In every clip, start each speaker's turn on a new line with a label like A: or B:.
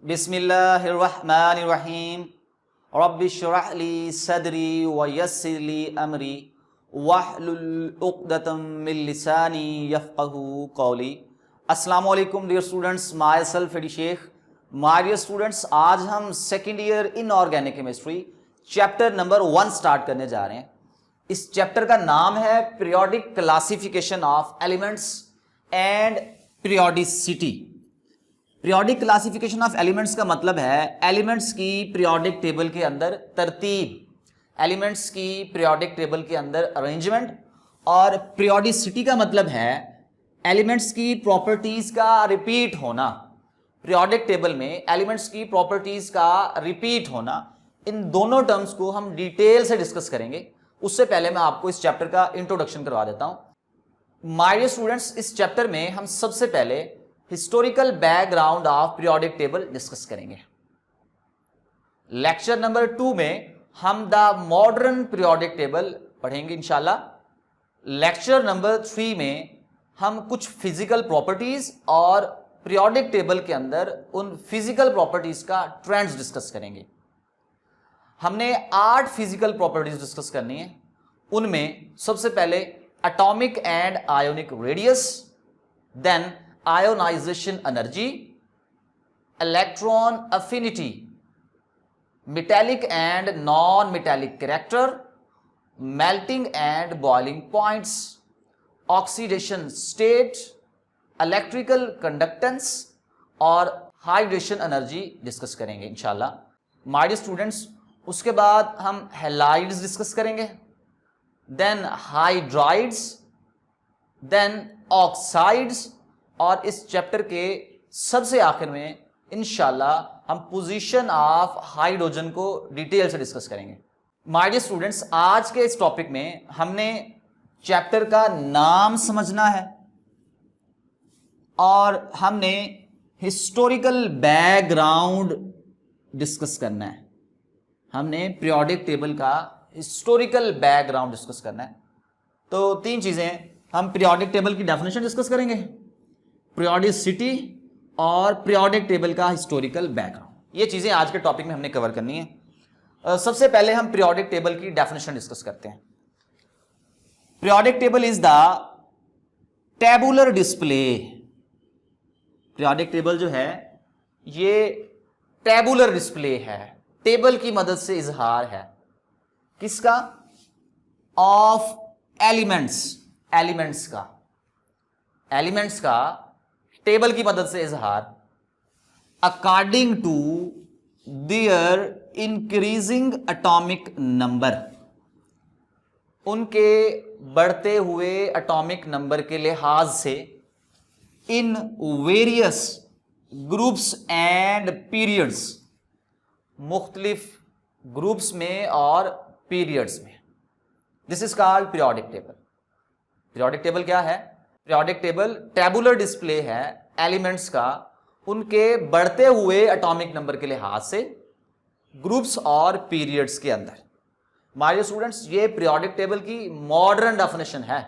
A: बिस्मिल्लाहिर्रहमानिर्रहीम रब्बिश्रह ली सदरी व यस्सिर ली अमरी वहलुल उक़दतम मिन लिसानी यफ़क़हू क़ौली। अस्सलामु अलैकुम डियर स्टूडेंट्स, माई सेल्फ एडी शेख। माय डियर स्टूडेंट्स, आज हम second year inorganic chemistry chapter number 1 start करने जा रहे हैं। इस चैप्टर का नाम है periodic classification of elements and periodicity. Periodic classification of elements का मतलब है एलिमेंट्स की पीरियोडिक टेबल के अंदर तरतीब, एलिमेंट्स की पीरियोडिक टेबल के अंदर अरेंजमेंट, और पीरियोडिसिटी का मतलब है एलिमेंट्स की प्रॉपर्टीज का रिपीट होना। पीरियोडिक टेबल में एलिमेंट्स की प्रॉपर्टीज का रिपीट होना, इन दोनों टर्म्स को हम डिटेल से डिस्कस करेंगे। उससे पहले मैं आपको इस चैप्टर का इंट्रोडक्शन करवा देता हूं। माय डियर स्टूडेंट्स, इस चैप्टर में हम सबसे पहले historical background of periodic table discuss करेंगे। लेक्चर नंबर 2 में हम द मॉडर्न पीरियोडिक टेबल पढ़ेंगे इंशाल्लाह। लेक्चर नंबर 3 में हम कुछ फिजिकल प्रॉपर्टीज और पीरियोडिक टेबल के अंदर उन फिजिकल प्रॉपर्टीज का ट्रेंड्स डिस्कस करेंगे। हमने 8 फिजिकल प्रॉपर्टीज डिस्कस करनी है। उनमें सबसे पहले atomic and ionic radius, then ionization energy, electron affinity, metallic and non metallic character, melting and boiling points, oxidation state, electrical conductance और हाइड्रेशन एनर्जी डिस्कस करेंगे इंशाल्लाह। माय डियर स्टूडेंट्स, उसके बाद हम हैलाइड्स डिस्कस करेंगे, देन हाइड्राइड्स, देन ऑक्साइड्स, और इस chapter के सबसे आखिर में इंशाल्लाह हम पोजीशन ऑफ हाइड्रोजन को डिटेल से डिस्कस करेंगे। माय डियर स्टूडेंट्स, आज के इस टॉपिक में हमने चैप्टर का नाम समझना है और हमने हिस्टोरिकल बैकग्राउंड डिस्कस करना है। हमने पीरियोडिक टेबल का हिस्टोरिकल बैकग्राउंड डिस्कस करना है। तो 3 चीजें, हम पीरियोडिक टेबल की डेफिनेशन डिस्कस करेंगे, पीरियोडिसिटी और पीरियोडिक टेबल का हिस्टोरिकल बैकग्राउंड। ये चीजें आज के टॉपिक में हमने कवर करनी है। सबसे पहले हम पीरियोडिक टेबल की डेफिनेशन डिस्कस करते हैं। Periodic table is the tabular display. Periodic table जो है ये टेबुलर डिस्प्ले है, टेबल की मदद से इजहार है। किसका? ऑफ एलिमेंट्स, एलिमेंट्स का टेबल की मदद से इजहार according to their increasing atomic number, उनके बढ़ते हुए एटॉमिक नंबर के लिहाज से, in various groups and periods, मुख्तलिफ ग्रुप्स में और पीरियड्स में। This is called periodic table. Periodic table क्या है? पीरियोडिक टेबल टेबुलर डिस्प्ले है एलिमेंट्स का उनके बढ़ते हुए एटॉमिक नंबर के लिहाज से ग्रुप्स और पीरियड्स के अंदर। माय डियर स्टूडेंट्स, ये पीरियोडिक टेबल की मॉडर्न डेफिनेशन है।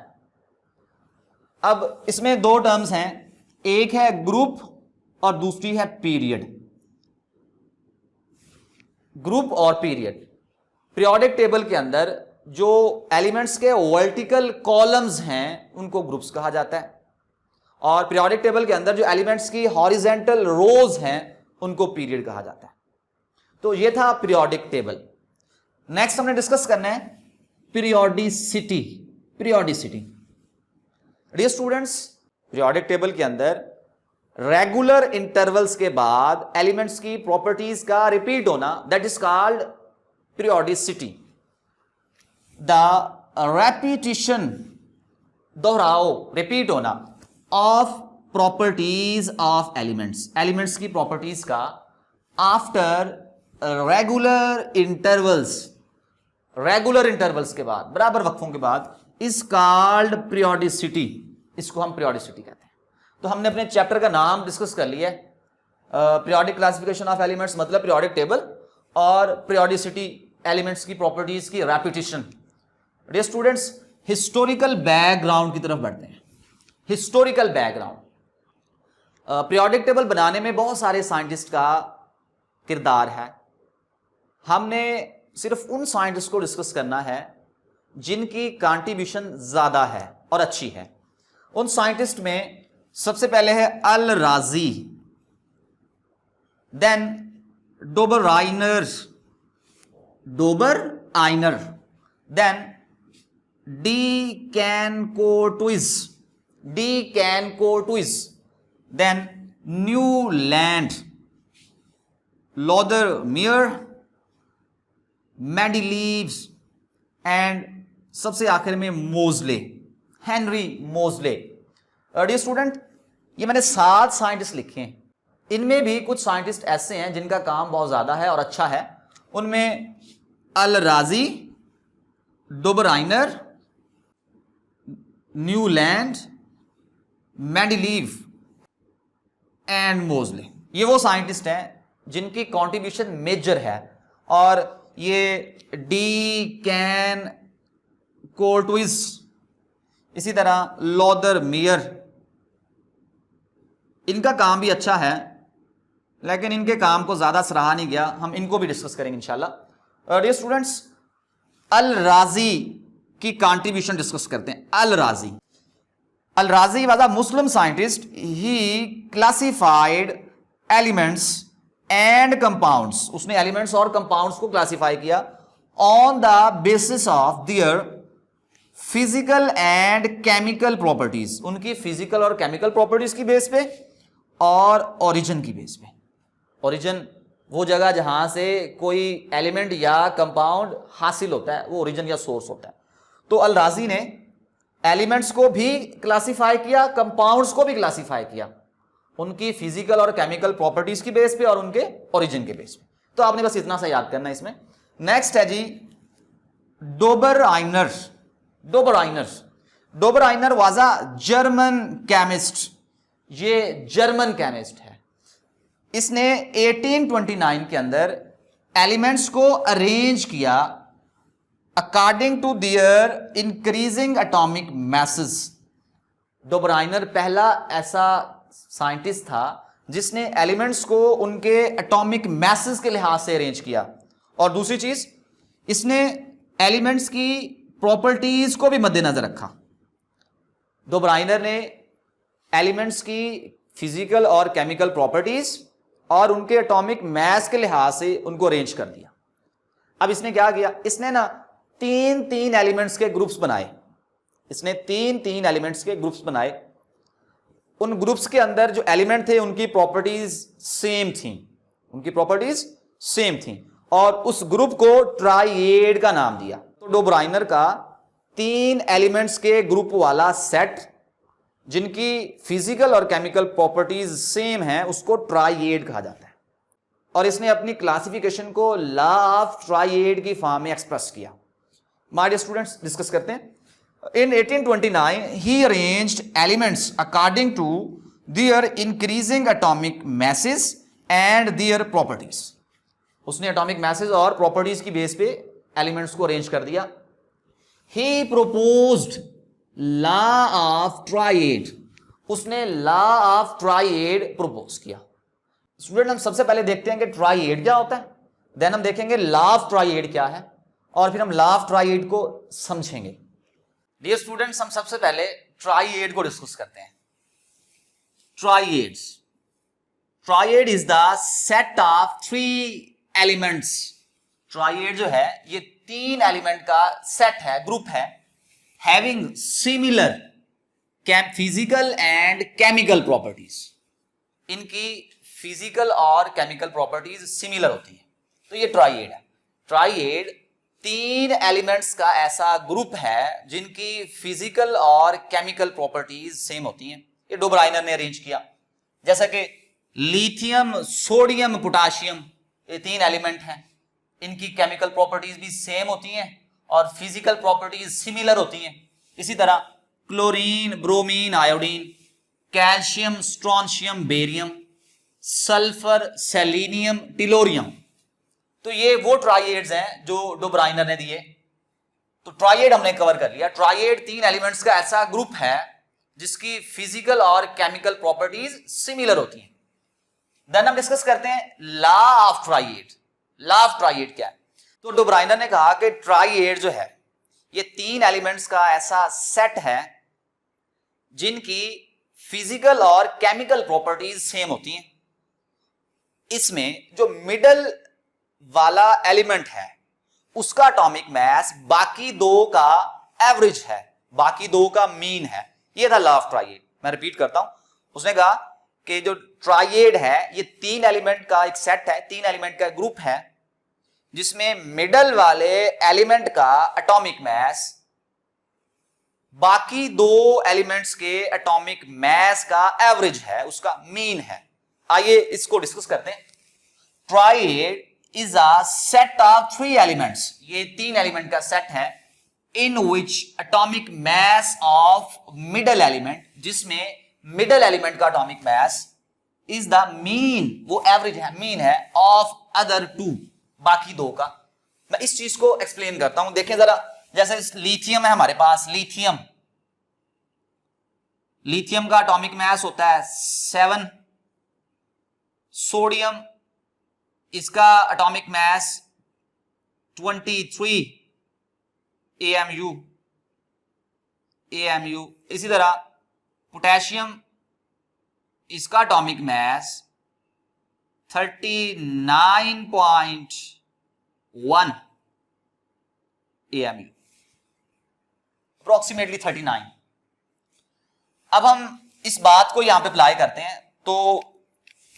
A: अब इसमें 2 टर्म्स हैं, एक है ग्रुप और दूसरी है पीरियड। ग्रुप और पीरियड, पीरियोडिक टेबल के अंदर जो एलिमेंट्स के वर्टिकल कॉलम्स हैं उनको ग्रुप्स कहा जाता है, और पीरियोडिक टेबल के अंदर जो एलिमेंट्स की हॉरिजेंटल रोज हैं उनको पीरियड कहा जाता है। तो ये था पीरियोडिक टेबल। नेक्स्ट हमने डिस्कस करना है periodicity. Dear students, periodic table के अंदर रेगुलर इंटरवल्स के बाद एलिमेंट्स की प्रॉपर्टीज का रिपीट होना, that is called periodicity. The repetition, दोहराओ, रिपीट होना, ऑफ प्रॉपर्टीज ऑफ एलिमेंट्स की प्रॉपर्टीज का आफ्टर रेगुलर इंटरवल्स के बाद, बराबर वक्फों के बाद, इज कॉल्ड पीरियोडिसिटी। इसको हम पीरियोडिसिटी कहते हैं। तो हमने अपने चैप्टर का नाम डिस्कस कर लिया है, पीरियोडिक क्लासिफिकेशन ऑफ एलिमेंट्स मतलब पीरियोडिक टेबल, और पीरियोडिसिटी एलिमेंट्स की प्रॉपर्टीज की repetition. Dear students, historical background की तरफ बढ़ते हैं। हिस्टोरिकल बैकग्राउंड, पीरियोडिक टेबल बनाने में बहुत सारे साइंटिस्ट का किरदार है। हमने सिर्फ उन साइंटिस्ट को डिस्कस करना है जिनकी कंट्रीब्यूशन ज्यादा है और अच्छी है। उन साइंटिस्ट में सबसे पहले है Al Razi, then Dobereiner, then de Chancourtois, then Newlands, Lothar Meyer, Mendeleev's and सबसे आखिर में मोजले, हेनरी मोजले। डियर स्टूडेंट, ये मैंने 7 साइंटिस्ट लिखे हैं। इनमें भी कुछ साइंटिस्ट ऐसे हैं जिनका काम बहुत ज्यादा है और अच्छा है। उनमें अल राजी, डोबराइनर, न्यूलैंड, मेंडेलीव एंड मोजले, ये वो साइंटिस्ट हैं जिनकी कंट्रीब्यूशन मेजर है। और ये डी कैन कोटुइज, इसी तरह लॉदरमियर, इनका काम भी अच्छा है लेकिन इनके काम को ज्यादा सराहा नहीं गया। हम इनको भी डिस्कस करेंगे इंशाल्लाह। डियर स्टूडेंट्स, अल राजी की कंट्रीब्यूशन डिस्कस करते हैं। अल राजी was a Muslim scientist. He classified elements and compounds, उसने एलिमेंट्स और कंपाउंड्स को क्लासिफाई किया on the basis of their physical and chemical properties, उनकी फिजिकल और केमिकल प्रॉपर्टीज की बेस पे और ओरिजिन की बेस पे। ओरिजिन वो जगह जहां से कोई एलिमेंट या कंपाउंड हासिल होता है, वो ओरिजिन या सोर्स होता है। तो अल राजी ने एलिमेंट्स को भी क्लासिफाई किया, कंपाउंड्स को भी क्लासिफाई किया, उनकी फिजिकल और केमिकल प्रॉपर्टीज की बेस पे और उनके ओरिजिन के बेस पे। तो आपने बस इतना सा याद करना है इसमें। नेक्स्ट है G Dobereiner was a German chemist. ये जर्मन केमिस्ट है। इसने 1829 के अंदर एलिमेंट्स को अरेंज किया according to their increasing atomic masses. Dobereiner पहला ऐसा साइंटिस्ट था जिसने एलिमेंट्स को उनके एटॉमिक मैसेस के लिहाज से अरेंज किया। और दूसरी चीज, इसने एलिमेंट्स की प्रॉपर्टीज को भी मद्देनजर रखा। डोबराइनर ने एलिमेंट्स की फिजिकल और केमिकल प्रॉपर्टीज और उनके एटॉमिक मास के लिहाज से उनको अरेंज कर दिया। अब इसने क्या किया, इसने ना तीन एलिमेंट्स के ग्रुप्स बनाए। इसने तीन एलिमेंट्स के ग्रुप्स बनाए। उन ग्रुप्स के अंदर जो एलिमेंट थे उनकी प्रॉपर्टीज सेम थी और उस ग्रुप को ट्राइएड का नाम दिया। तो डोबराइनर का 3 एलिमेंट्स के ग्रुप वाला सेट जिनकी फिजिकल और केमिकल प्रॉपर्टीज सेम है उसको ट्राइएड कहा जाता है। और इसने अपनी क्लासिफिकेशन को लॉ ऑफ ट्राइएड की फॉर्म में एक्सप्रेस किया। माय डियर स्टूडेंट्स, डिस्कस करते हैं। In 1829, he arranged elements according to their increasing atomic masses and their properties. उसने एटॉमिक मैसेज और प्रॉपर्टीज की बेस पे एलिमेंट्स को अरेंज कर दिया। He proposed law of triad. उसने लॉ ऑफ ट्राइएड प्रपोज किया। स्टूडेंट, हम सबसे पहले देखते हैं कि ट्राइएड क्या होता है, देन हम देखेंगे लॉ ऑफ ट्राइएड क्या है और फिर हम लॉ ऑफ ट्राइएड को समझेंगे। डियर स्टूडेंट्स, हम सबसे पहले ट्राइएड को डिस्कस करते हैं। Triad is the set of 3 elements. Triad जो है ये 3 एलिमेंट का सेट है, ग्रुप है, having similar physical and chemical properties. इनकी फिजिकल और केमिकल प्रॉपर्टीज सिमिलर होती है, तो ये ट्राइएड है। ट्राइएड 3 एलिमेंट्स का ऐसा ग्रुप है जिनकी फिजिकल और केमिकल प्रॉपर्टीज सेम होती हैं। ये डोबराइनर ने अरेंज किया। जैसा कि लिथियम, सोडियम, पोटाशियम, ये 3 एलिमेंट हैं, इनकी केमिकल प्रॉपर्टीज भी सेम होती हैं और फिजिकल प्रॉपर्टीज सिमिलर होती हैं। इसी तरह chlorine, bromine, iodine, calcium, strontium, barium, sulphur, selenium, tellurium, तो ये वो ट्राइएड्स हैं जो डोबराइनर ने दिए। तो ट्राइएड हमने कवर कर लिया। ट्राइएड 3 एलिमेंट्स का ऐसा ग्रुप है जिसकी फिजिकल और केमिकल प्रॉपर्टीज सिमिलर होती हैं। देन हम डिस्कस करते हैं law of triad. Law of triad क्या है? तो डे ब्रायनर ने कहा कि ट्राइएड जो है ये तीन एलिमेंट्स का ऐसा सेट है जिनकी फिजिकल और केमिकल प्रॉपर्टीज सेम होती हैं। इसमें जो मिडल वाला एलिमेंट है उसका एटॉमिक मास बाकी दो का एवरेज है, बाकी दो का मीन है। ये था लॉ ऑफ ट्राइएड। मैं रिपीट करता हूं, उसने कहा कि जो ट्राइएड है ये तीन एलिमेंट का एक सेट है, तीन एलिमेंट का ग्रुप है जिसमें मिडल वाले एलिमेंट का एटॉमिक मास बाकी दो एलिमेंट्स के एटॉमिक मास का एवरेज है, उसका मीन है। आइए इसको डिस्कस करते हैं। Triad is a set of three elements, ये तीन एलिमेंट का सेट है, in which atomic mass of middle element, जिसमें मिडल एलिमेंट का atomic mass is the mean, वो एवरेज है, मीन है, ऑफ अदर टू, बाकी दो का। मैं इस चीज को एक्सप्लेन करता हूं, देखें जरा। जैसे लिथियम है हमारे पास, लिथियम का एटॉमिक मास होता है 7, सोडियम इसका एटॉमिक मास 23 AMU। इसी तरह पोटेशियम इसका एटॉमिक मास 39.1 AMU, अप्रोक्सीमेटली 39। अब हम इस बात को यहां पे अप्लाई करते हैं। तो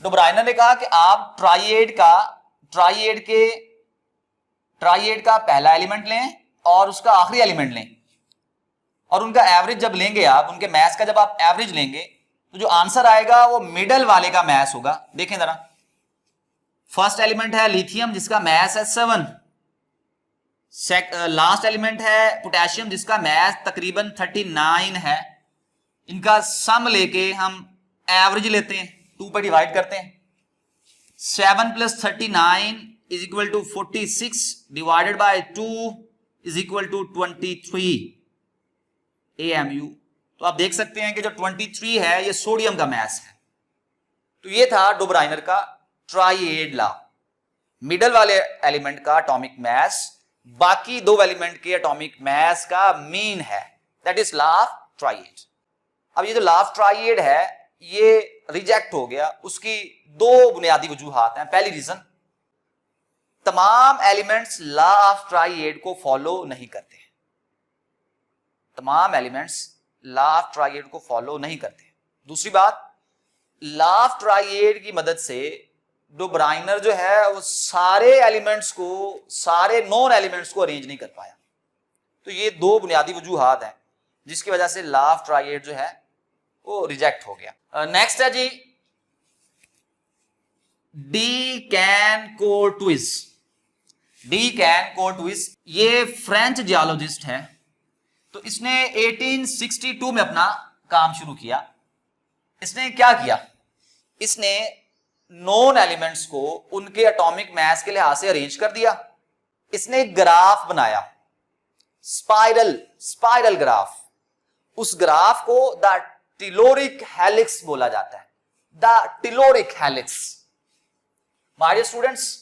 A: डे ब्रायनर ने कहा कि आप ट्राइएड का पहला एलिमेंट लें और उसका आखिरी एलिमेंट लें, और उनका एवरेज जब लेंगे आप, उनके मास का जब आप एवरेज लेंगे तो जो आंसर आएगा वो मिडल वाले का मास होगा। देखें जरा, फर्स्ट एलिमेंट है लिथियम जिसका मास है 7, लास्ट एलिमेंट है पोटेशियम जिसका मास तकरीबन 39 है। इनका सम लेके हम एवरेज लेते हैं, 2 पे डिवाइड करते हैं। 7 + 39 is equal to 46 divided by 2 is equal to 23 AMU। तो आप देख सकते हैं कि जो 23 है ये सोडियम का मास है। तो ये था डे ब्रायनर का ट्राइएड लॉ। मिडल वाले एलिमेंट का एटॉमिक मास बाकी दो एलिमेंट के एटॉमिक मास का मीन है, that is law of triad. अब ये जो लॉ ऑफ ट्राइएड है ये रिजेक्ट हो गया, उसकी दो बुनियादी वजूहात हैं। पहली रीजन, तमाम एलिमेंट्स लॉ ऑफ ट्राइएड को फॉलो नहीं करते, तमाम एलिमेंट्स लॉ ऑफ ट्राइएड को फॉलो नहीं करते। दूसरी बात, लॉ ऑफ ट्राइएड की मदद से डे ब्रायनर जो है वो सारे एलिमेंट्स को, सारे नॉन एलिमेंट्स को अरेंज नहीं कर पाया। तो ये दो बुनियादी वजूहात हैं जिसकी वजह से लॉ ऑफ ट्राइएड जो है वो रिजेक्ट हो गया। नेक्स्ट है जी de Chancourtois. De Chancourtois ये फ्रेंच जियोलॉजिस्ट है। तो इसने 1862 में अपना काम शुरू किया। इसने क्या किया, इसने नॉन एलिमेंट्स को उनके एटॉमिक मास के लिहाज से अरेंज कर दिया। इसने एक ग्राफ बनाया, स्पाइरल ग्राफ। उस ग्राफ को द टेलोरिक हेलिक्स बोला जाता है, the telluric helix. My dear students,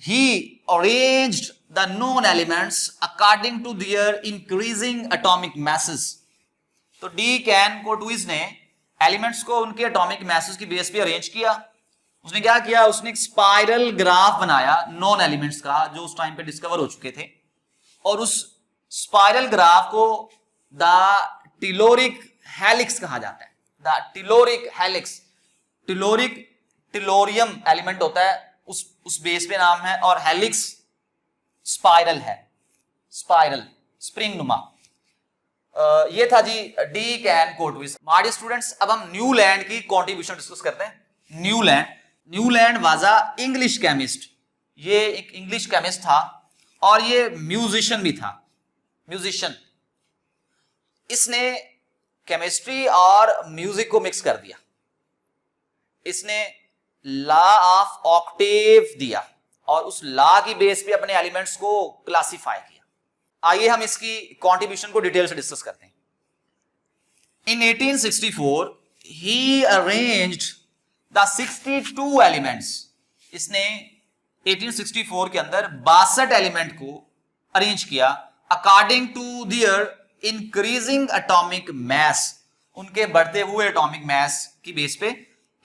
A: he arranged the known elements according to their increasing atomic masses। तो डी कैन कोर्टुइस ने एलिमेंट्स को उनके एटॉमिक मासेस की बेस पे अरेंज किया। उसने क्या किया, उसने एक स्पाइरल ग्राफ बनाया नॉन एलिमेंट्स का जो उस टाइम पे डिस्कवर हो चुके थे, और उस स्पाइरल ग्राफ को द टेलोरिक हेलिक्स कहा जाता है। The telluric helix, tellurium element होता है, उस बेस पे नाम है, और हेलिक्स स्पाइरल है, स्पाइरल स्प्रिंग नुमा। ये था जी de Chancourtois. My dear students, अब हम न्यूलैंड की कंट्रीब्यूशन डिस्कस करते हैं। Newland was a English chemist. ये एक इंग्लिश केमिस्ट था और ये म्यूजिशियन भी था, म्यूजिशियन। इसने केमिस्ट्री और म्यूजिक को मिक्स कर दिया। इसने लॉ ऑफ ऑक्टेव दिया और उस लॉ की बेस पे अपने एलिमेंट्स को क्लासिफाई किया। आइए हम इसकी कंट्रीब्यूशन को डिटेल से डिस्कस करते हैं। In 1864 he arranged the 62 elements, इसने 1864 के अंदर 62 एलिमेंट को अरेंज किया according to their increasing atomic mass, उनके बढ़ते हुए एटॉमिक मास की बेस पे।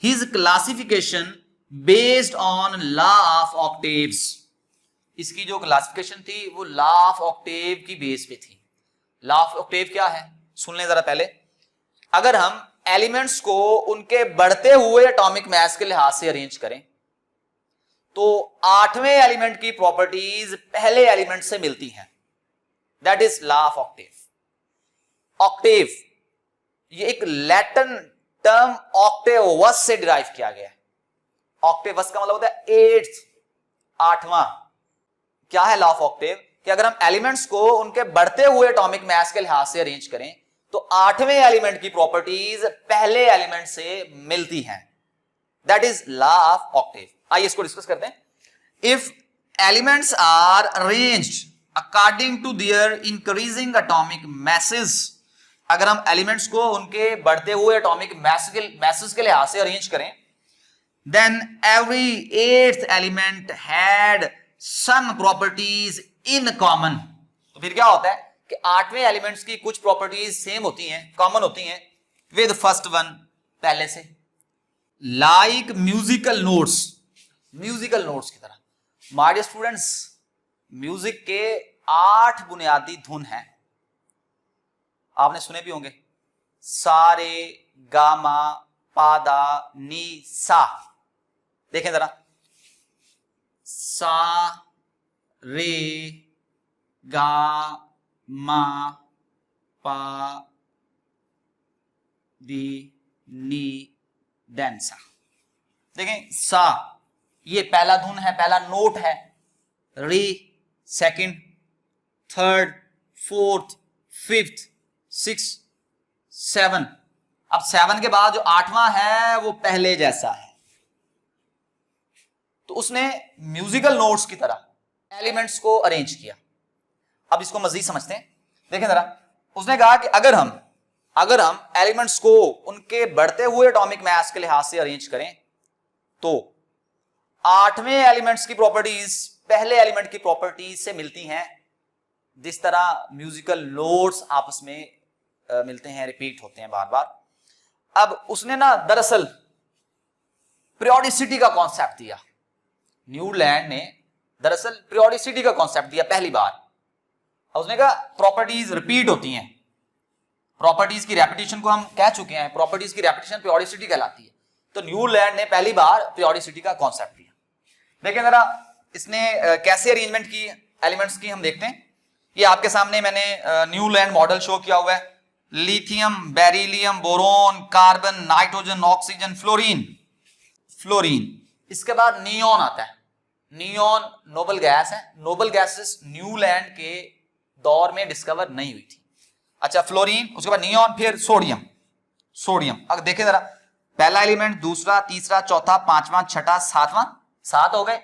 A: His classification based on law of octaves, इसकी जो क्लासिफिकेशन थी वो लॉ ऑफ ऑक्टेव की बेस पे थी। लॉ ऑफ ऑक्टेव क्या है सुन लें जरा पहले। अगर हम एलिमेंट्स को उनके बढ़ते हुए एटॉमिक मास के लिहाज से अरेंज करें तो 8वें एलिमेंट की प्रॉपर्टीज पहले एलिमेंट से मिलती हैं। That is law of Octave. Octave ये एक लैटिन टर्म ऑक्टेवस से डिराइव किया गया है। ऑक्टेवस का मतलब होता है 8th, 8वां। क्या है लॉ ऑफ ऑक्टेव कि अगर हम एलिमेंट्स को उनके बढ़ते हुए एटॉमिक मास के लिहाज से अरेंज करें तो 8वें एलिमेंट की प्रॉपर्टीज पहले एलिमेंट से मिलती हैं। That is law of octave. आइए इसको डिस्कस करते हैं। If elements are arranged according to their increasing atomic masses, अगर हम एलिमेंट्स को उनके बढ़ते हुए एटॉमिक मैसेज के लिहाज से अरेंज करें, then every 8th element had some properties in common. तो फिर क्या होता है कि 8वें एलिमेंट्स की कुछ प्रॉपर्टीज सेम होती हैं, कॉमन होती हैं विद फर्स्ट वन, पहले से। Like musical notes, musical notes की तरह। माय डियर स्टूडेंट्स, म्यूजिक के 8 बुनियादी धुन हैं, आपने सुने भी होंगे। सा रे गा मा पा दा नी सा। देखें जरा, सा रे गा मा पा दी नी देन सा। देखें सा ये पहला धुन है, पहला नोट है। रे सेकंड, थर्ड, फोर्थ, फिफ्थ, 6, 7। अब 7 के बाद जो 8वां है वो पहले जैसा है। तो उसने म्यूजिकल नोट्स की तरह एलिमेंट्स को अरेंज किया। अब इसको मजीद समझते हैं। देखें जरा, उसने कहा कि अगर हम एलिमेंट्स को उनके बढ़ते हुए एटॉमिक मास के लिहाज से अरेंज करें तो 8वें एलिमेंट्स की प्रॉपर्टीज पहले एलिमेंट की प्रॉपर्टीज से मिलती हैं, जिस तरह म्यूजिकल नोट्स आपस में मिलते हैं, रिपीट होते हैं बार बार। अब उसने ना दरअसल पीरियोडिसिटी का कॉन्सेप्ट दिया। न्यूलैंड ने दरअसल पीरियोडिसिटी का कॉन्सेप्ट दिया पहली बार। उसने कहा प्रॉपर्टीज रिपीट होती हैं, प्रॉपर्टीज की रेपिटेशन को हम कह चुके हैं, प्रॉपर्टीज की रेपिटेशन पीरियोडिसिटी कहलाती है। तो न्यूलैंड ने पहली बार पीरियोडिसिटी का कॉन्सेप्ट दिया। देखें जरा इसने कैसे अरेंजमेंट की एलिमेंट्स की, हम देखते हैं। ये आपके सामने मैंने न्यूलैंड मॉडल शो किया हुआ है। Lithium, beryllium, boron, carbon, nitrogen, oxygen, fluorine. इसके बाद नियोन आता है। नियोन नोबल गैस है। नोबल गैसेस न्यूलैंड के दौर में डिस्कवर नहीं हुई थी। अच्छा, फ्लोरीन, उसके बाद नियोन, फिर सोडियम। अब देखें जरा, पहला एलिमेंट, दूसरा, तीसरा, चौथा, पांचवा, छठा, सातवां, 7 हो गए,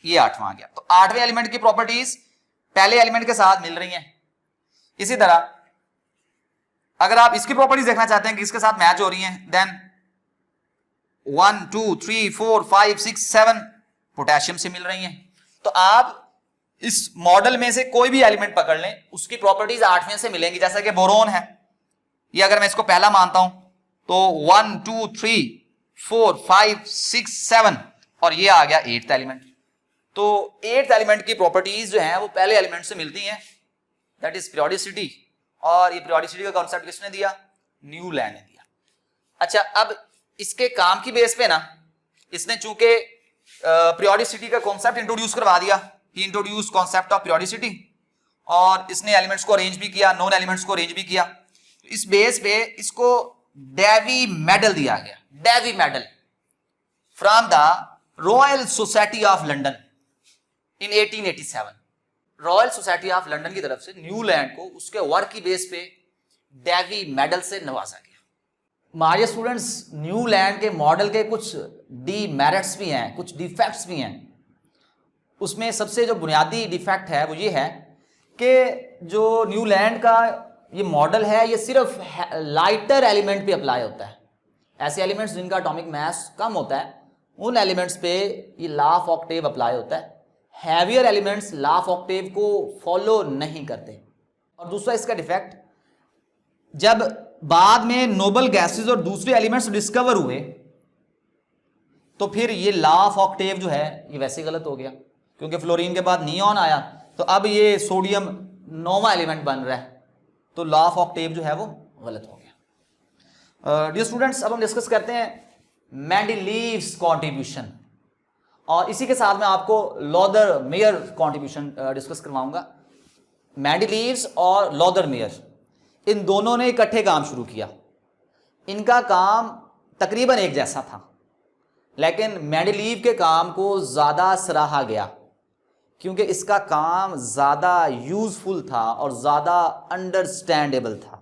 A: ये 8वां आ गया। तो 8वें एलिमेंट की प्रॉपर्टीज पहले एलिमेंट के साथ मिल रही हैं। इसी तरह अगर आप इसकी प्रॉपर्टीज देखना चाहते हैं कि इसके साथ मैच हो रही हैं, देन 1, 2, 3, 4, 5, 6, 7 पोटेशियम से मिल रही हैं। तो आप इस मॉडल में से कोई भी एलिमेंट पकड़ लें, उसकी प्रॉपर्टीज 8वें से मिलेंगी। जैसा कि बोरोन है, ये अगर मैं इसको पहला मानता हूं तो 1, 2, 3, 4, 5, 6, 7 और ये आ गया 8th एलिमेंट। तो 8th एलिमेंट की प्रॉपर्टीज जो हैं वो पहले एलिमेंट से मिलती हैं, दैट इज पीरियोडिसिटी। और ये पीरियोडिसिटी का कॉन्सेप्ट किसने दिया? न्यूलैंड ने दिया। अच्छा, अब इसके काम की बेस पे ना इसने चूंकि पीरियोडिसिटी का कॉन्सेप्ट इंट्रोड्यूस करवा दिया, ही इंट्रोड्यूस कॉन्सेप्ट ऑफ पीरियोडिसिटी, और इसने एलिमेंट्स को अरेंज भी किया, नॉन एलिमेंट्स को अरेंज भी किया। इस बेस पे इसको डेवी मेडल दिया गया। Davy medal from the Royal Society of London in 1887। Royal Society of London की तरफ से न्यूलैंड को उसके वर्क की बेस पे डेवी मेडल से नवाजा गया। हमारे स्टूडेंट्स, न्यूलैंड के मॉडल के कुछ डीमेरिट्स भी हैं, कुछ डिफेक्ट्स भी हैं। उसमें सबसे जो बुनियादी डिफेक्ट है वो ये है कि जो न्यूलैंड का ये मॉडल है ये सिर्फ लाइटर एलिमेंट पे अप्लाई होता है। ऐसे एलिमेंट्स जिनका एटॉमिक मास कम होता है उन एलिमेंट्स पे ये लॉ ऑफ ऑक्टेव अप्लाई होता है। Heavier elements law of Octave को फॉलो नहीं करते। और दूसरा इसका डिफेक्ट, जब बाद में नोबल गैसेस और दूसरे एलिमेंट्स डिस्कवर हुए तो फिर ये लॉ ऑफ ऑक्टेव जो है ये वैसे गलत हो गया, क्योंकि फ्लोरीन के बाद नियॉन आया तो अब ये सोडियम नोवा एलिमेंट बन रहा है, तो लॉ ऑफ ऑक्टेव जो है वो गलत हो गया। डियर स्टूडेंट्स, अब हम डिस्कस करते हैं मेंडलीव्स कॉन्ट्रीब्यूशन, और इसी के साथ मैं आपको लॉदर मेयर कॉन्ट्रीब्यूशन डिस्कस करवाऊंगा। मेंडलीव्स और लॉदर मेयर इन दोनों ने इकट्ठे काम शुरू किया। इनका काम तकरीबन एक जैसा था, लेकिन मेंडलीव के काम को ज़्यादा सराहा गया क्योंकि इसका काम ज़्यादा यूजफुल था और ज़्यादा अंडरस्टैंडेबल था।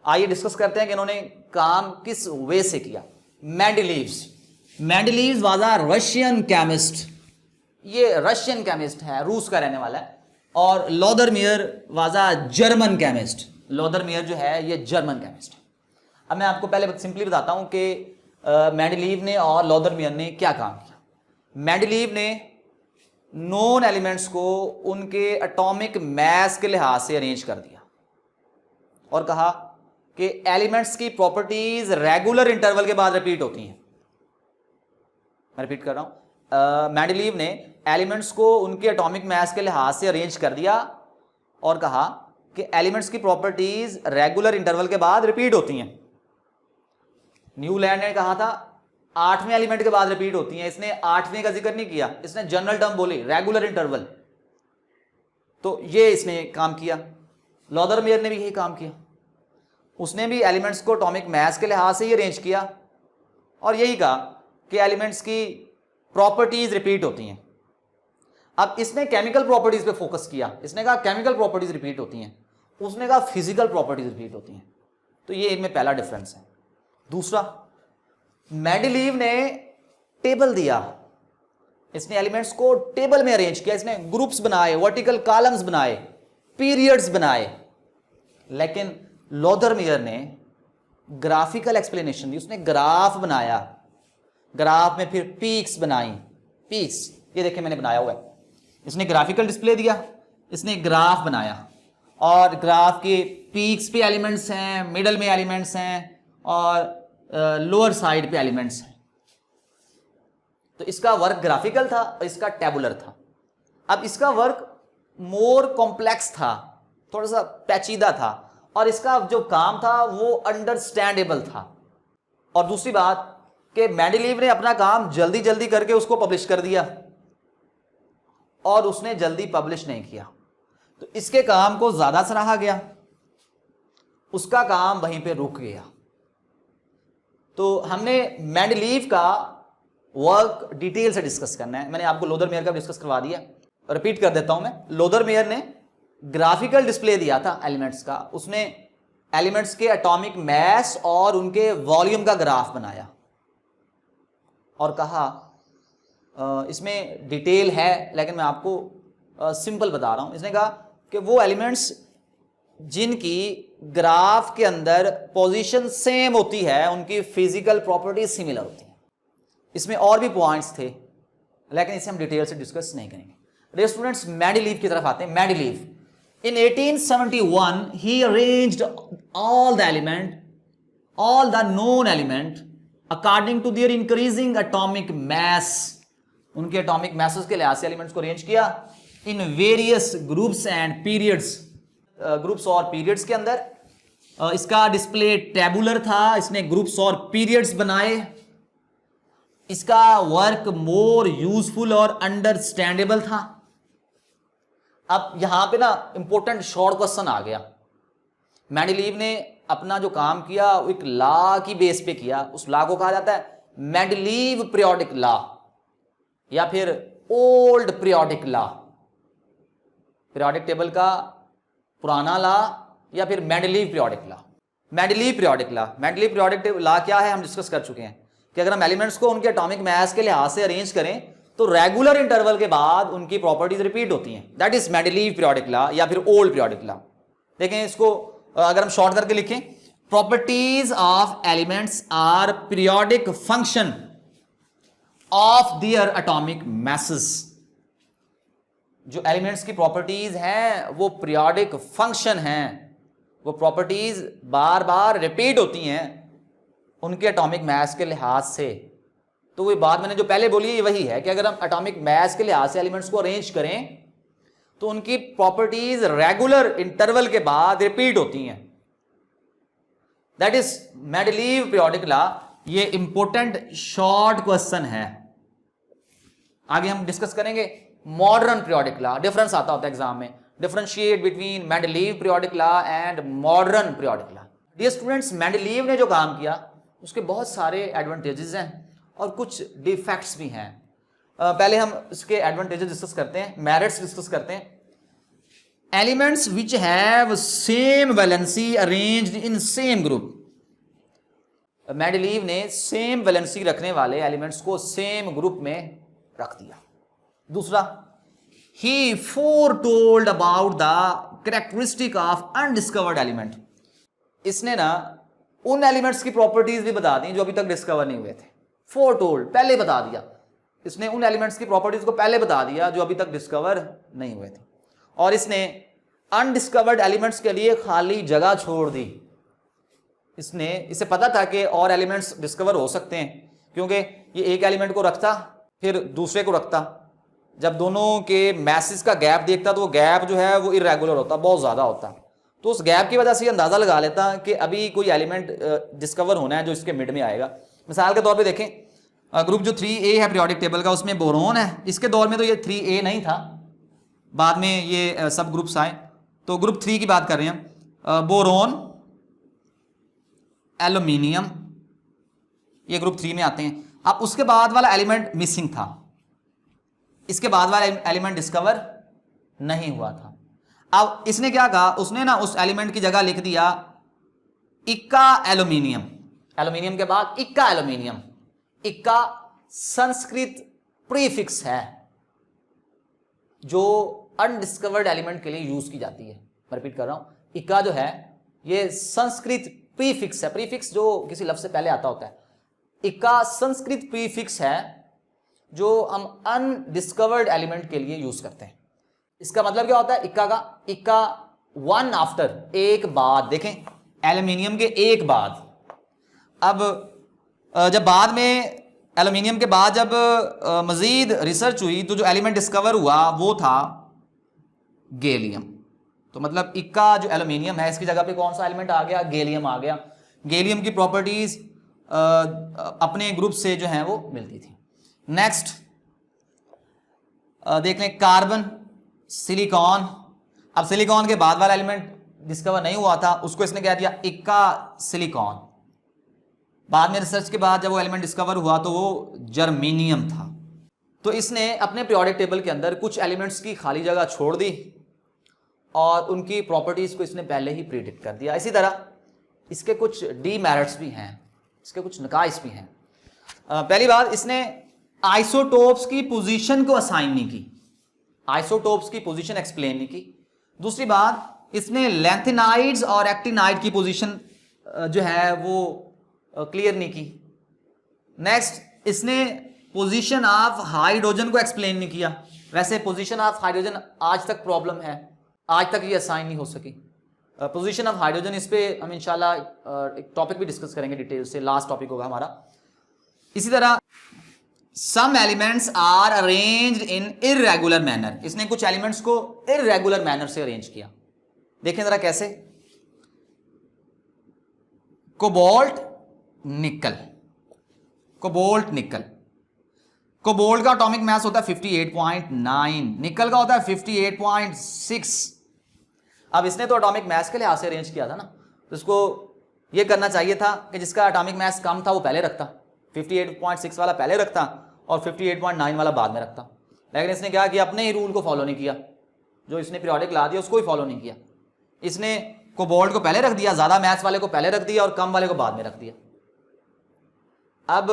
A: आइए डिस्कस करते हैं कि इन्होंने काम किस वे से किया। Mendeleevs was a Russian chemist, ये रशियन केमिस्ट है, रूस का रहने वाला है। और Lothar Meyer was a German chemist, Lothar Meyer जो है ये जर्मन केमिस्ट है। अब मैं आपको पहले सिंपली बताता हूं कि मेंडलीव ने और लॉदर मेयर ने क्या काम किया। मेंडलीव ने नॉन एलिमेंट्स को उनके एटॉमिक मास के लिहाज से अरेंज कर दिया और कहा कि एलिमेंट्स की प्रॉपर्टीज रेगुलर इंटरवल के बाद रिपीट होती हैं। मैं रिपीट कर रहा हूं, मेंडलीव ने एलिमेंट्स को उनके एटॉमिक मास के लिहाज से अरेंज कर दिया और कहा कि एलिमेंट्स की प्रॉपर्टीज रेगुलर इंटरवल के बाद रिपीट होती हैं। न्यूलैंड ने कहा था 8वें एलिमेंट के बाद रिपीट होती हैं, इसने 8वें का जिक्र नहीं किया, इसने जनरल टर्म बोली रेगुलर इंटरवल, तो ये इसने काम किया। लॉदर मेयर ने भी यही काम किया, उसने भी एलिमेंट्स को एटॉमिक मास के लिहाज से ही अरेंज किया और यही कहा कि एलिमेंट्स की प्रॉपर्टीज रिपीट होती हैं। अब इसने केमिकल प्रॉपर्टीज पे फोकस किया, इसने कहा केमिकल प्रॉपर्टीज रिपीट होती हैं, उसने कहा फिजिकल प्रॉपर्टीज रिपीट होती हैं। तो ये इनमें पहला डिफरेंस है। दूसरा, मेंडलीव ने टेबल दिया, इसने एलिमेंट्स को टेबल में अरेंज किया, इसने ग्रुप्स बनाए, वर्टिकल कॉलम्स बनाए, पीरियड्स बनाए। लेकिन लॉदर मेयर ने ग्राफिकल एक्सप्लेनेशन दी, उसने ग्राफ बनाया, ग्राफ में फिर पीक्स बनाई। पीक्स ये देखिए मैंने बनाया हुआ है, इसने ग्राफिकल डिस्प्ले दिया, इसने ग्राफ बनाया और ग्राफ के पीक्स पे एलिमेंट्स हैं, मिडल में एलिमेंट्स हैं और लोअर साइड पे एलिमेंट्स हैं। तो इसका वर्क ग्राफिकल था और इसका टेबुलर था। अब इसका वर्क मोर कॉम्प्लेक्स था, थोड़ा सा पेचीदा था, और इसका जो काम था वो अंडरस्टैंडेबल था। और दूसरी बात कि मेंडलीव ने अपना काम जल्दी जल्दी करके उसको पब्लिश कर दिया और उसने जल्दी पब्लिश नहीं किया, तो इसके काम को ज्यादा सराहा गया, उसका काम वहीं पे रुक गया। तो हमने मेंडलीव का वर्क डिटेल से डिस्कस करना है। मैंने आपको लॉदर मेयर का डिस्कस करवा दिया, रिपीट कर देता हूं मैं। लॉदर मेयर ने ग्राफिकल डिस्प्ले दिया था एलिमेंट्स का, उसने एलिमेंट्स के एटॉमिक मास और उनके वॉल्यूम का ग्राफ बनाया और कहा, इसमें डिटेल है लेकिन मैं आपको सिंपल बता रहा हूं। इसने कहा कि वो एलिमेंट्स जिनकी ग्राफ के अंदर पोजीशन सेम होती है उनकी फिजिकल प्रॉपर्टीज सिमिलर होती हैं। इसमें और भी पॉइंट्स थे लेकिन इसे हम डिटेल से डिस्कस नहीं करेंगे। डियर स्टूडेंट्स, मेंडलीव की तरफ आते हैं। Mendeleev in 1871 he arranged all the known element according to their increasing atomic mass, उनके एटॉमिक मैसेज के लिहाज से एलिमेंट्स को अरेंज किया इन various groups and periods, groups और पीरियड्स के अंदर। इसका डिस्प्ले टेबुलर था, इसने ग्रुप्स और पीरियड्स बनाए, इसका वर्क मोर यूजफुल और अंडरस्टैंडेबल था। अब यहां पे ना इंपॉर्टेंट शॉर्ट क्वेश्चन आ गया। मेंडलीव ने अपना जो काम किया वो एक लॉ की बेस पे किया, उस लॉ को कहा जाता है मेंडलीव पीरियोडिक लॉ या फिर old periodic law. Periodic table का पुराना लॉ या फिर Mendeleev periodic law. Mendeleev periodic law क्या है हम डिस्कस कर चुके हैं कि अगर हम एलिमेंट्स को उनके एटॉमिक मास के लिहाज से अरेंज करें तो रेगुलर इंटरवल के बाद उनकी प्रॉपर्टीज रिपीट होती हैं। That is Mendeleev periodic law या फिर ओल्ड पीरियोडिक लॉ। देखें इसको अगर हम शॉर्ट करके लिखें properties of elements are periodic function of their atomic masses. जो एलिमेंट्स की प्रॉपर्टीज हैं वो पीरियोडिक फंक्शन हैं, वो प्रॉपर्टीज बार बार रिपीट होती हैं उनके एटॉमिक मास के लिहाज से। तो वो बात मैंने जो पहले बोली है वही है कि अगर हम एटॉमिक मास के लिहाज से एलिमेंट्स को अरेंज करें तो उनकी प्रॉपर्टीज रेगुलर इंटरवल के बाद रिपीट होती हैं। That is Mendeleev periodic law. ये इंपॉर्टेंट शॉर्ट क्वेश्चन है, आगे हम डिस्कस करेंगे। मॉडर्न पीरियोडिक लॉ, डिफरेंस आता होता है एग्जाम में, differentiate between Mendeleev periodic law and modern periodic law. Dear students, Mendeleev ने जो काम किया उसके बहुत सारे एडवांटेजेस हैं और कुछ डिफेक्ट्स भी हैं। पहले हम इसके एडवांटेजेस डिस्कस करते हैं, मेरिट्स डिस्कस करते हैं। Elements which have same valency arranged in same group. Mendeleev ने सेम वैलेंसी रखने वाले एलिमेंट्स को सेम ग्रुप में रख दिया। दूसरा, he foretold about the characteristic of undiscovered element. इसने ना उन एलिमेंट्स की प्रॉपर्टीज भी बता दी जो अभी तक डिस्कवर नहीं हुए थे। फोरटोल्ड, पहले बता दिया, इसने उन एलिमेंट्स की प्रॉपर्टीज को पहले बता दिया जो अभी तक डिस्कवर नहीं हुए थे। और इसने अनडिस्कवर्ड एलिमेंट्स के लिए खाली जगह छोड़ दी। इसे पता था कि और एलिमेंट्स डिस्कवर हो सकते हैं, क्योंकि ये एक एलिमेंट को रखता फिर दूसरे को रखता, जब दोनों के मैसेज का गैप देखता तो वो गैप जो है वो इरेगुलर होता, बहुत ज़्यादा होता। तो उस गैप की वजह से ये अंदाज़ा लगा लेता कि अभी कोई एलिमेंट डिस्कवर होना है जो इसके मिड में आएगा। मिसाल के तौर पे देखें, ग्रुप जो 3A है पीरियोडिक टेबल का, उसमें बोरोन है। इसके दौर में तो ये 3A नहीं था, बाद में ये सब ग्रुप्स आए। तो ग्रुप 3 की बात कर रहे हैं, बोरोन, एल्यूमिनियम, ये ग्रुप 3 में आते हैं। अब उसके बाद वाला एलिमेंट मिसिंग था, इसके बाद वाला एलिमेंट डिस्कवर नहीं हुआ था। अब इसने क्या कहा, उसने ना उस एलिमेंट की जगह लिख दिया इक्का एल्यूमिनियम। एल्यूमिनियम के बाद इक्का एल्यूमिनियम। इक्का संस्कृत प्रीफिक्स है जो अनडिस्कवर्ड एलिमेंट के लिए यूज की जाती है। मैं रिपीट कर रहा हूं, इक्का जो है ये संस्कृत प्रीफिक्स है। प्रीफिक्स जो किसी लफ्ज से पहले आता होता है। इक्का संस्कृत प्रीफिक्स है जो हम अनडिस्कवर्ड एलिमेंट के लिए यूज करते हैं। इसका मतलब क्या होता है इक्का का? इक्का वन आफ्टर, एक बाद। देखें, एल्यूमिनियम के एक बाद। अब जब बाद में एल्यूमिनियम के बाद जब मजीद रिसर्च हुई तो जो एलिमेंट डिस्कवर हुआ वो था गैलियम। तो मतलब इक्का जो एल्यूमिनियम है इसकी जगह पे कौन सा एलिमेंट आ गया? गैलियम आ गया। गैलियम की प्रॉपर्टीज अपने ग्रुप से जो है वो मिलती थी। नेक्स्ट देख लें, कार्बन, सिलिकॉन। अब सिलिकॉन के बाद वाला एलिमेंट डिस्कवर नहीं हुआ था, उसको इसने क्या दिया? इक्का सिलिकॉन। बाद में रिसर्च के बाद जब वो एलिमेंट डिस्कवर हुआ तो वो जर्मेनियम था। तो इसने अपने पीरियोडिक टेबल के अंदर कुछ एलिमेंट्स की खाली जगह छोड़ दी और उनकी प्रॉपर्टीज को इसने पहले ही प्रिडिक्ट कर दिया। इसी तरह इसके कुछ डीमेरिट्स भी हैं, इसके कुछ नकाइस भी हैं। पहली बात, इसने आइसोटोप्स की पोजीशन को असाइन नहीं की, आइसोटोप्स की पोजीशन एक्सप्लेन नहीं की। दूसरी बात, इसने लैंथेनाइड्स और एक्टिनाइड की पोजीशन जो है वो क्लियर नहीं की। नेक्स्ट, इसने पोजीशन ऑफ हाइड्रोजन को एक्सप्लेन नहीं किया। वैसे पोजीशन ऑफ हाइड्रोजन आज तक प्रॉब्लम है, आज तक ये असाइन नहीं हो सकी पोजीशन ऑफ हाइड्रोजन। इस पे हम इंशाल्लाह एक टॉपिक भी डिस्कस करेंगे डिटेल से, लास्ट टॉपिक होगा हमारा। इसी तरह some elements are arranged in irregular manner. इसने कुछ एलिमेंट्स को इर्रेगुलर मैनर से अरेंज किया। देखें जरा कैसे। Cobalt nickel, cobalt nickel. Cobalt का एटॉमिक मास होता है 58.9, निकल का होता है 58.6। अब इसने तो एटॉमिक मास के लिहाज से अरेंज किया था ना, तो इसको ये करना चाहिए था कि जिसका एटॉमिक मास कम था वो पहले रखता, 58.6 वाला पहले रखता और 58.9 वाला बाद में रखता। लेकिन इसने क्या किया? अपने ही रूल को फॉलो नहीं किया, जो इसने पीरियोडिक ला दिया उसको ही फॉलो नहीं किया। इसने कोबाल्ट को पहले रख दिया, ज्यादा मैथ्स वाले को पहले रख दिया और कम वाले को बाद में रख दिया। अब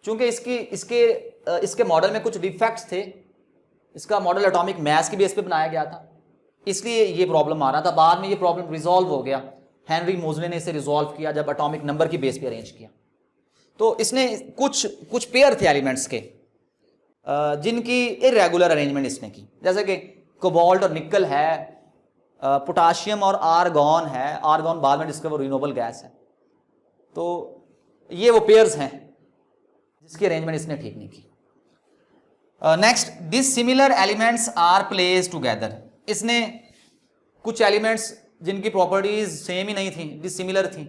A: चूंकि इसके मॉडल में कुछ डिफेक्ट्स थे, इसका मॉडल एटॉमिक मास की बेस पे बनाया गया था, इसलिए ये प्रॉब्लम आ रहा था। बाद में ये प्रॉब्लम रिजॉल्व हो गया। हेनरी मोजले ने इसे रिजॉल्व किया जब एटॉमिक नंबर की बेस पे अरेंज किया। तो इसने कुछ पेयर थे एलिमेंट्स के जिनकी इरेगुलर अरेंजमेंट इसने की, जैसे कि कोबाल्ट और निकल है, पोटाशियम और आर्गॉन है। आर्गॉन बाद में डिस्कवर रिन्यूएबल गैस है। तो ये वो पेयर्स हैं जिसकी अरेंजमेंट इसने ठीक नहीं की। Next, dissimilar elements are placed together. इसने कुछ एलिमेंट्स जिनकी प्रॉपर्टीज सेम ही नहीं थी, डिसिमिलर थी,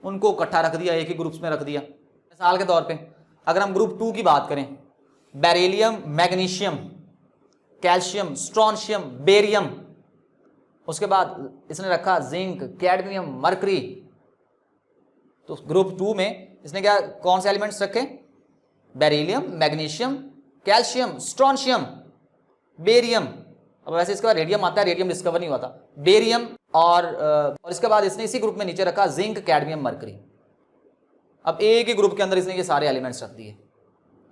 A: उनको इकट्ठा रख दिया, एक ही ग्रुप्स में रख दिया। मिसाल के तौर पे अगर हम ग्रुप 2 की बात करें, beryllium, magnesium, calcium, strontium, barium, उसके बाद इसने रखा जिंक, कैडमियम, मरकरी। तो ग्रुप 2 में इसने क्या कौन से एलिमेंट्स रखे? Beryllium, magnesium, calcium, strontium, barium. अब वैसे इसके बाद रेडियम आता है, रेडियम डिस्कवर नहीं हुआ था। बेरियम और इसके बाद इसने इसी ग्रुप में नीचे रखा जिंक, कैडमियम, मरकरी। अब एक ही ग्रुप के अंदर इसने ये सारे एलिमेंट्स रख दिए।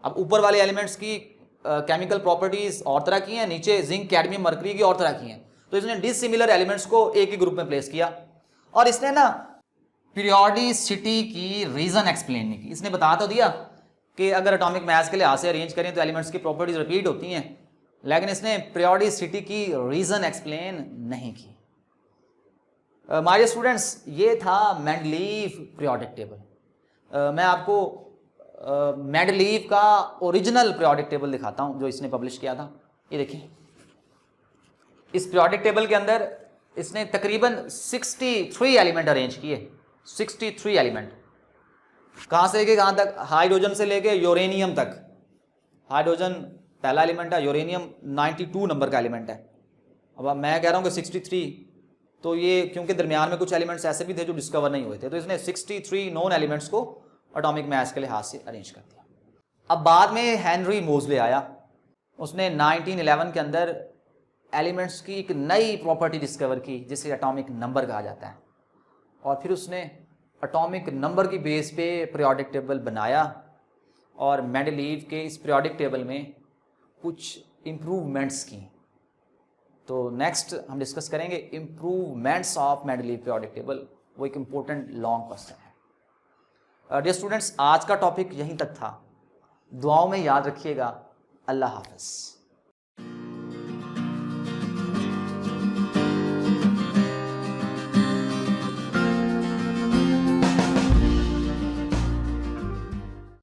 A: अब ऊपर वाले एलिमेंट्स की केमिकल प्रॉपर्टीज और तरह की हैं, नीचे जिंक, कैडमियम, मरकरी की और तरह की हैं। तो इसने डिसिमिलर एलिमेंट्स को एक ही ग्रुप में प्लेस किया और इसने ना पीरियोडिसिटी की रीजन एक्सप्लेन नहीं की। इसने बता तो दिया कि अगर एटॉमिक मास के लिहाज से अरेंज करें तो एलिमेंट्स की प्रॉपर्टीज रिपीट होती हैं, लेकिन इसने पीरियोडिसिटी की रीजन एक्सप्लेन नहीं की। माय डियर स्टूडेंट्स, ये था मेंडलीव पीरियोडिक टेबल। मैं आपको मेंडलीव का ओरिजिनल पीरियोडिक टेबल दिखाता हूं जो इसने पब्लिश किया था। ये देखिए, इस पीरियोडिक टेबल के अंदर इसने तकरीबन 63 एलिमेंट अरेंज किए। 63 एलिमेंट, कहाँ से लेके कहाँ तक? हाइड्रोजन से लेके यूरेनियम तक। हाइड्रोजन पहला एलिमेंट है, यूरेनियम 92 नंबर का एलिमेंट है। अब मैं कह रहा हूँ कि 63, तो ये क्योंकि दरमियान में कुछ एलिमेंट्स ऐसे भी थे जो डिस्कवर नहीं हुए थे, तो इसने 63 नोन एलिमेंट्स को एटॉमिक मास के लिहाज से अरेंज कर दिया। अब बाद में हेनरी मोजले आया, उसने 1911 के अंदर एलिमेंट्स की एक नई प्रॉपर्टी डिस्कवर की जिसे एटॉमिक नंबर कहा जाता है, और फिर उसने एटॉमिक नंबर की बेस पे पीरियोडिक टेबल बनाया। और मेंडलीव के इस पीरियोडिक टेबल में कुछ इम्प्रूवमेंट्स की। तो नेक्स्ट हम डिस्कस करेंगे improvements of Mendeleev periodic table. वो एक इम्पोर्टेंट लॉन्ग क्वेश्चन है। डियर स्टूडेंट्स, आज का टॉपिक यहीं तक था। दुआओं में याद रखिएगा। अल्लाह हाफ़िज़।